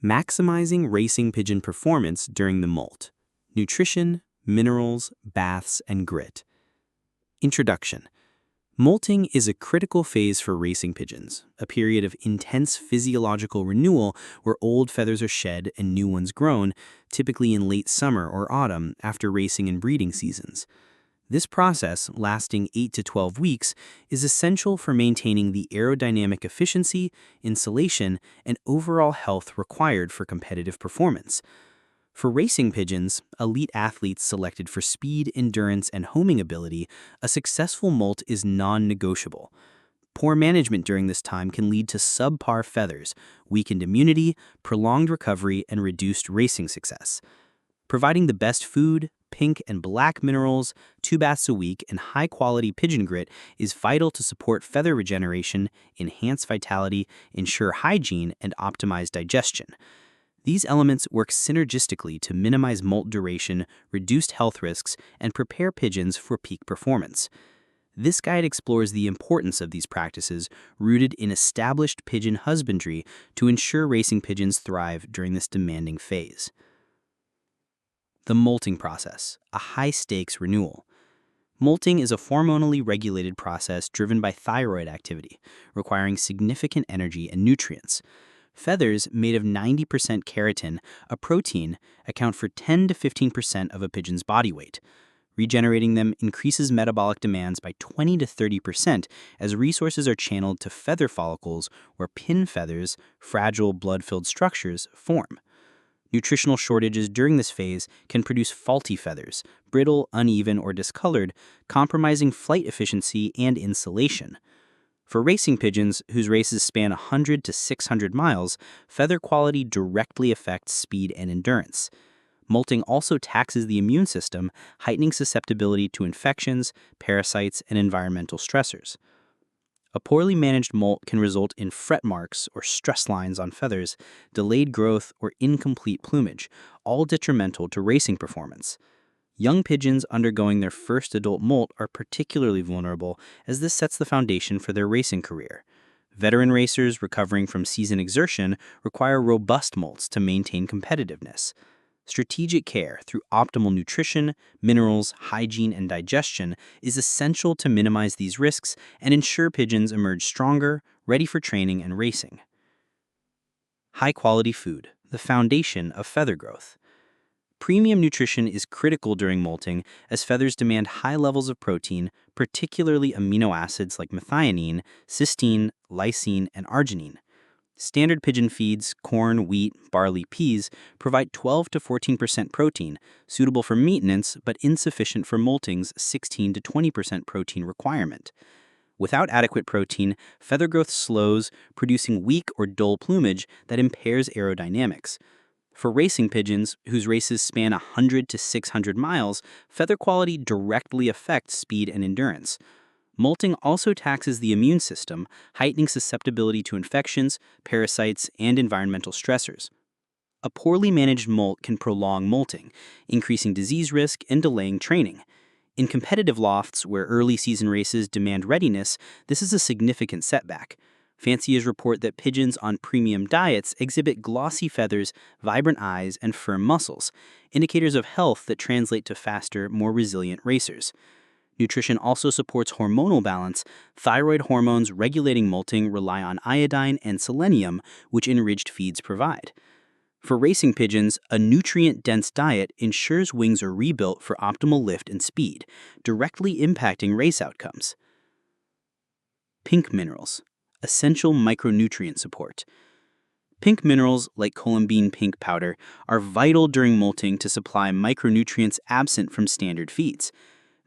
Maximizing racing pigeon performance during the molt. Nutrition, minerals, baths, and grit. Introduction. Molting is a critical phase for racing pigeons, a period of intense physiological renewal where old feathers are shed and new ones grown, typically in late summer or autumn after racing and breeding seasons. This process, lasting 8 to 12 weeks, is essential for maintaining the aerodynamic efficiency, insulation, and overall health required for competitive performance. For racing pigeons, elite athletes selected for speed, endurance, and homing ability, a successful molt is non-negotiable. Poor management during this time can lead to subpar feathers, weakened immunity, prolonged recovery, and reduced racing success. Providing the best food, pink and black minerals, 2 baths a week, and high-quality pigeon grit is vital to support feather regeneration, enhance vitality, ensure hygiene, and optimize digestion. These elements work synergistically to minimize molt duration, reduce health risks, and prepare pigeons for peak performance. This guide explores the importance of these practices rooted in established pigeon husbandry to ensure racing pigeons thrive during this demanding phase. The molting process, a high-stakes renewal. Molting is a hormonally regulated process driven by thyroid activity, requiring significant energy and nutrients. Feathers made of 90% keratin, a protein, account for 10 to 15% of a pigeon's body weight. Regenerating them increases metabolic demands by 20 to 30% as resources are channeled to feather follicles where pin feathers, fragile blood-filled structures, form. Nutritional shortages during this phase can produce faulty feathers, brittle, uneven, or discolored, compromising flight efficiency and insulation. For racing pigeons, whose races span 100 to 600 miles, feather quality directly affects speed and endurance. Molting also taxes the immune system, heightening susceptibility to infections, parasites, and environmental stressors. A poorly managed molt can result in fret marks or stress lines on feathers, delayed growth, or incomplete plumage, all detrimental to racing performance. Young pigeons undergoing their first adult molt are particularly vulnerable as this sets the foundation for their racing career. Veteran racers recovering from season exertion require robust molts to maintain competitiveness. Strategic care through optimal nutrition, minerals, hygiene, and digestion is essential to minimize these risks and ensure pigeons emerge stronger, ready for training and racing. High-quality food, the foundation of feather growth. Premium nutrition is critical during molting as feathers demand high levels of protein, particularly amino acids like methionine, cysteine, lysine, and arginine. Standard pigeon feeds, corn, wheat, barley, peas, provide 12 to 14% protein, suitable for maintenance but insufficient for molting's 16 to 20% protein requirement. Without adequate protein, feather growth slows, producing weak or dull plumage that impairs aerodynamics. For racing pigeons, whose races span 100 to 600 miles, feather quality directly affects speed and endurance. Molting also taxes the immune system, heightening susceptibility to infections, parasites, and environmental stressors. A poorly managed molt can prolong molting, increasing disease risk and delaying training. In competitive lofts where early season races demand readiness, this is a significant setback. Fanciers report that pigeons on premium diets exhibit glossy feathers, vibrant eyes, and firm muscles, indicators of health that translate to faster, more resilient racers. Nutrition also supports hormonal balance. Thyroid hormones regulating molting rely on iodine and selenium, which enriched feeds provide. For racing pigeons, a nutrient-dense diet ensures wings are rebuilt for optimal lift and speed, directly impacting race outcomes. Pink minerals, essential micronutrient support. Pink minerals, like columbine pink powder, are vital during molting to supply micronutrients absent from standard feeds.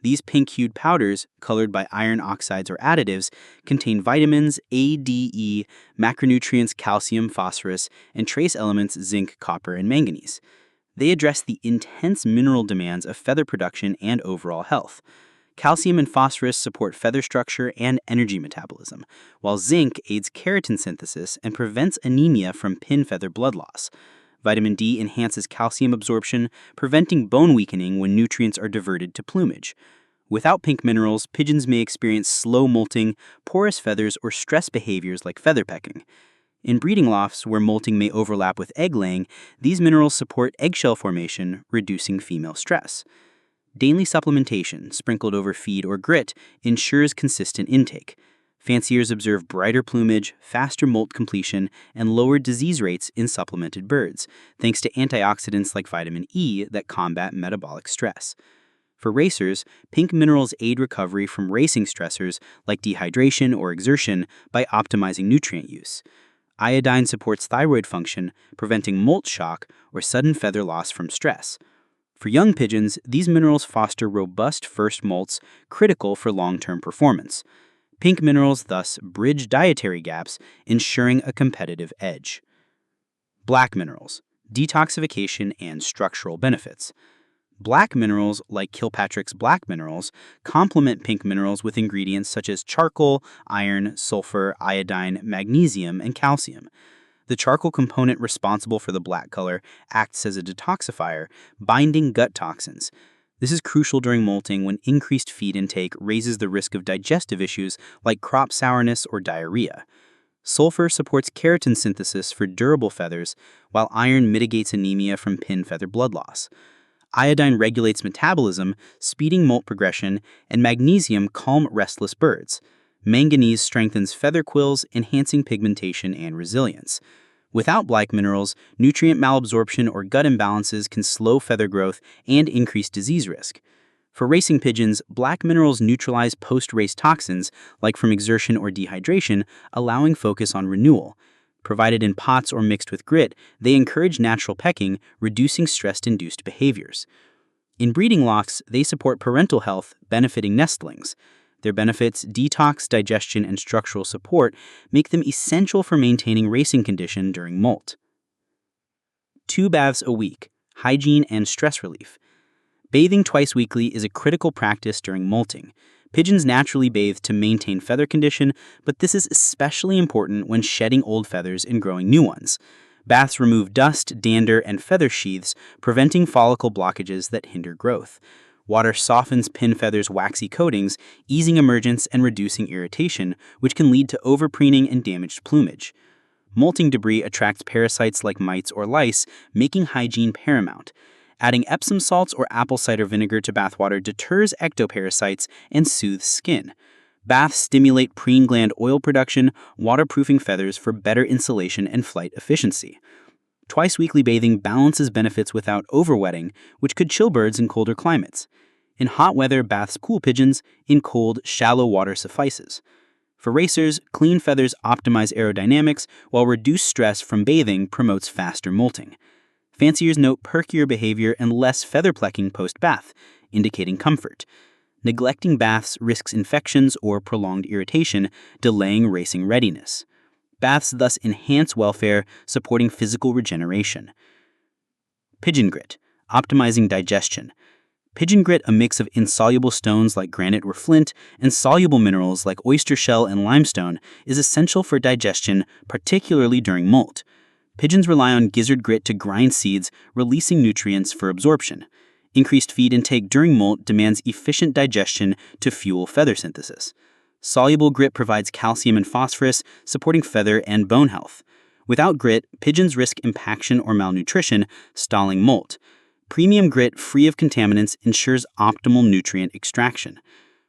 These pink-hued powders, colored by iron oxides or additives, contain vitamins A, D, E, macronutrients calcium, phosphorus, and trace elements zinc, copper, and manganese. They address the intense mineral demands of feather production and overall health. Calcium and phosphorus support feather structure and energy metabolism, while zinc aids keratin synthesis and prevents anemia from pin feather blood loss. Vitamin D enhances calcium absorption, preventing bone weakening when nutrients are diverted to plumage. Without pink minerals, pigeons may experience slow molting, porous feathers, or stress behaviors like feather pecking. In breeding lofts where molting may overlap with egg laying, these minerals support eggshell formation, reducing female stress. Daily supplementation, sprinkled over feed or grit, ensures consistent intake. Fanciers observe brighter plumage, faster molt completion, and lower disease rates in supplemented birds, thanks to antioxidants like vitamin E that combat metabolic stress. For racers, pink minerals aid recovery from racing stressors like dehydration or exertion by optimizing nutrient use. Iodine supports thyroid function, preventing molt shock or sudden feather loss from stress. For young pigeons, these minerals foster robust first molts critical for long-term performance. Pink minerals thus bridge dietary gaps, ensuring a competitive edge. Black minerals, detoxification and structural benefits. Black minerals, like Kilpatrick's black minerals, complement pink minerals with ingredients such as charcoal, iron, sulfur, iodine, magnesium, and calcium. The charcoal component responsible for the black color acts as a detoxifier, binding gut toxins. This is crucial during molting when increased feed intake raises the risk of digestive issues like crop sourness or diarrhea. Sulfur supports keratin synthesis for durable feathers, while iron mitigates anemia from pin feather blood loss. Iodine regulates metabolism, speeding molt progression, and magnesium calm restless birds. Manganese strengthens feather quills, enhancing pigmentation and resilience. Without black minerals, nutrient malabsorption or gut imbalances can slow feather growth and increase disease risk. For racing pigeons, black minerals neutralize post-race toxins, like from exertion or dehydration, allowing focus on renewal. Provided in pots or mixed with grit, they encourage natural pecking, reducing stress-induced behaviors. In breeding lofts, they support parental health, benefiting nestlings. Their benefits, detox, digestion, and structural support, make them essential for maintaining racing condition during molt. 2 baths a week, hygiene and stress relief. Bathing twice weekly is a critical practice during molting. Pigeons naturally bathe to maintain feather condition, but this is especially important when shedding old feathers and growing new ones. Baths remove dust, dander, and feather sheaths, preventing follicle blockages that hinder growth. Water softens pin feathers' waxy coatings, easing emergence and reducing irritation, which can lead to overpreening and damaged plumage. Molting debris attracts parasites like mites or lice, making hygiene paramount. Adding Epsom salts or apple cider vinegar to bathwater deters ectoparasites and soothes skin. Baths stimulate preen gland oil production, waterproofing feathers for better insulation and flight efficiency. Twice weekly bathing balances benefits without overwetting, which could chill birds in colder climates. In hot weather, baths cool pigeons. In cold, shallow water suffices. For racers, clean feathers optimize aerodynamics, while reduced stress from bathing promotes faster molting. Fanciers note perkier behavior and less feather plecking post-bath, indicating comfort. Neglecting baths risks infections or prolonged irritation, delaying racing readiness. Baths thus enhance welfare, supporting physical regeneration. Pigeon grit, optimizing digestion. Pigeon grit, a mix of insoluble stones like granite or flint and soluble minerals like oyster shell and limestone, is essential for digestion, particularly during molt. Pigeons rely on gizzard grit to grind seeds, releasing nutrients for absorption. Increased feed intake during molt demands efficient digestion to fuel feather synthesis. Soluble grit provides calcium and phosphorus, supporting feather and bone health. Without grit, pigeons risk impaction or malnutrition, stalling molt. Premium grit, free of contaminants, ensures optimal nutrient extraction.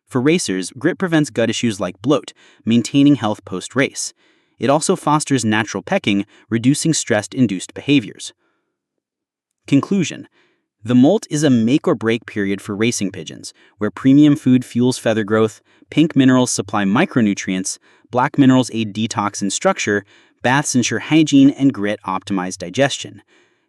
For racers, grit prevents gut issues like bloat, maintaining health post-race. It also fosters natural pecking, reducing stress-induced behaviors. Conclusion. The molt is a make-or-break period for racing pigeons, where premium food fuels feather growth, pink minerals supply micronutrients, black minerals aid detox and structure, baths ensure hygiene, and grit optimize digestion.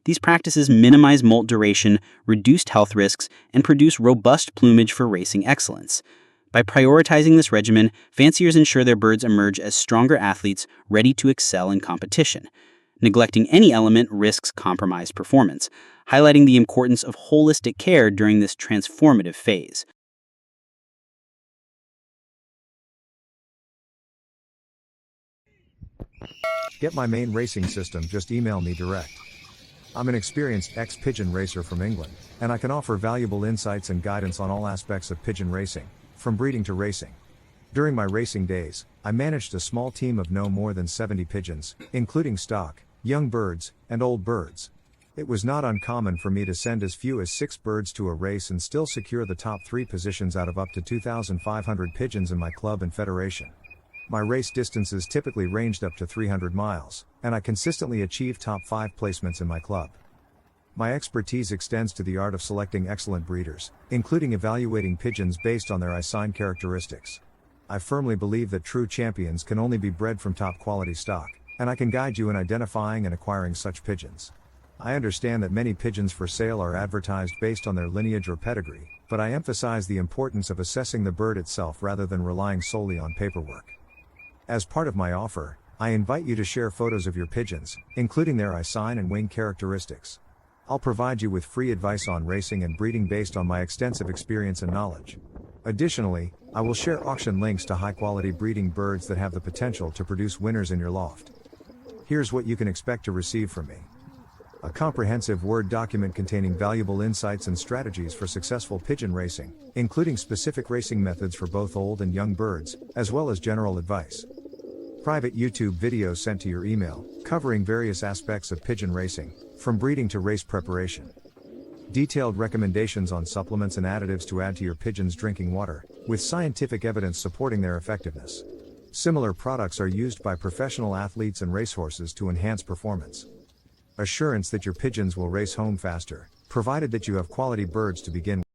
These practices minimize molt duration, reduce health risks, and produce robust plumage for racing excellence. By prioritizing this regimen, fanciers ensure their birds emerge as stronger athletes ready to excel in competition. Neglecting any element risks compromised performance, highlighting the importance of holistic care during this transformative phase. Get my main racing system, just email me direct. I'm an experienced ex-pigeon racer from England, and I can offer valuable insights and guidance on all aspects of pigeon racing, from breeding to racing. During my racing days, I managed a small team of no more than 70 pigeons, including stock, young birds, and old birds. It was not uncommon for me to send as few as 6 birds to a race and still secure the top 3 positions out of up to 2,500 pigeons in my club and federation. My race distances typically ranged up to 300 miles, and I consistently achieved top 5 placements in my club. My expertise extends to the art of selecting excellent breeders, including evaluating pigeons based on their eye sign characteristics. I firmly believe that true champions can only be bred from top quality stock, and I can guide you in identifying and acquiring such pigeons. I understand that many pigeons for sale are advertised based on their lineage or pedigree, but I emphasize the importance of assessing the bird itself rather than relying solely on paperwork. As part of my offer, I invite you to share photos of your pigeons, including their eye sign and wing characteristics. I'll provide you with free advice on racing and breeding based on my extensive experience and knowledge. Additionally, I will share auction links to high-quality breeding birds that have the potential to produce winners in your loft. Here's what you can expect to receive from me. A comprehensive Word document containing valuable insights and strategies for successful pigeon racing, including specific racing methods for both old and young birds, as well as general advice. Private YouTube videos sent to your email, covering various aspects of pigeon racing, from breeding to race preparation. Detailed recommendations on supplements and additives to add to your pigeon's drinking water, with scientific evidence supporting their effectiveness. Similar products are used by professional athletes and racehorses to enhance performance. Assurance that your pigeons will race home faster, provided that you have quality birds to begin with.